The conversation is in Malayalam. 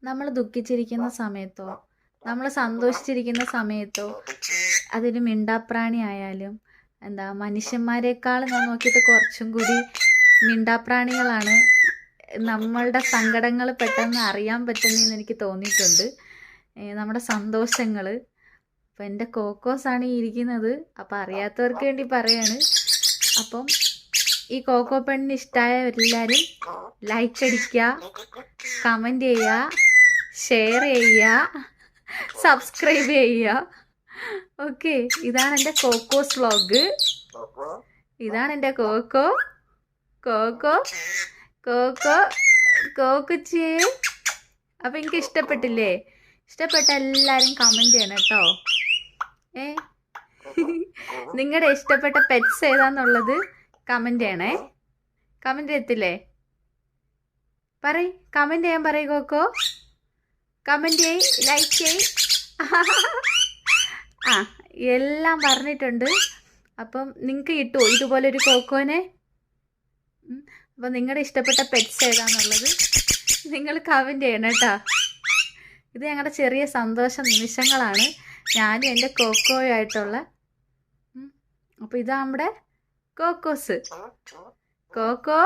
നമ്മൾ ദുഃഖിച്ചിരിക്കുന്ന സമയത്തോ നമ്മൾ സന്തോഷിച്ചിരിക്കുന്ന സമയത്തോ അതൊരു മിണ്ടാപ്രാണി ആയാലും മനുഷ്യന്മാരെക്കാൾ ഞാൻ നോക്കിയിട്ട് കുറച്ചും കൂടി മിണ്ടാപ്രാണികളാണ് നമ്മളുടെ സങ്കടങ്ങൾ പെട്ടെന്ന് അറിയാൻ പറ്റുന്നതെന്ന് എനിക്ക് തോന്നിയിട്ടുണ്ട്. നമ്മുടെ സന്തോഷങ്ങൾ. അപ്പം എൻ്റെ കോക്കോസാണ് ഈ ഇരിക്കുന്നത്. അപ്പം അറിയാത്തവർക്ക് വേണ്ടി പറയാണ്. അപ്പം ഈ കോക്കോ പെണ്ണിന് ഇഷ്ടമായ എല്ലാവരും ലൈക്ക് അടിക്കുക, കമൻറ്റ് ചെയ്യുക, ഷെയർ ചെയ്യുക, സബ്സ്ക്രൈബ് ചെയ്യുക. ഓക്കെ, ഇതാണ് എൻ്റെ കോക്കോസ് വ്ളോഗ്. ഇതാണ് എൻ്റെ കോക്കോ കോക്കോ കോക്കോ കോക്കുച്ചേ. അപ്പം എനിക്ക് ഇഷ്ടപ്പെട്ടില്ലേ? ഇഷ്ടപ്പെട്ട എല്ലാവരും കമൻറ്റ് ചെയ്യണം കേട്ടോ. നിങ്ങളുടെ ഇഷ്ടപ്പെട്ട പെറ്റ്സ് ഏതാന്നുള്ളത് കമൻറ്റ് ചെയ്യണേ. കമൻറ്റ് ചെയ്യത്തില്ലേ? കമൻറ്റ് ചെയ്യാൻ പറയ് കോക്കോ. കമൻറ്റ് ചെയ്, ലൈക്ക് ചെയ്. എല്ലാം പറഞ്ഞിട്ടുണ്ട്. അപ്പം നിങ്ങൾക്ക് കിട്ടുമോ ഇതുപോലൊരു കോക്കോനെ? അപ്പം നിങ്ങളുടെ ഇഷ്ടപ്പെട്ട പെറ്റ്സ് ഏതാന്നുള്ളത് നിങ്ങൾ കമൻറ്റ് ചെയ്യണം കേട്ടോ. ഇത് ഞങ്ങളുടെ ചെറിയ സന്തോഷ നിമിഷങ്ങളാണ്, ഞാനും എൻ്റെ കോക്കോയായിട്ടുള്ള. അപ്പോൾ ഇതാ നമ്മുടെ കോക്കോസ്. കോക്കോ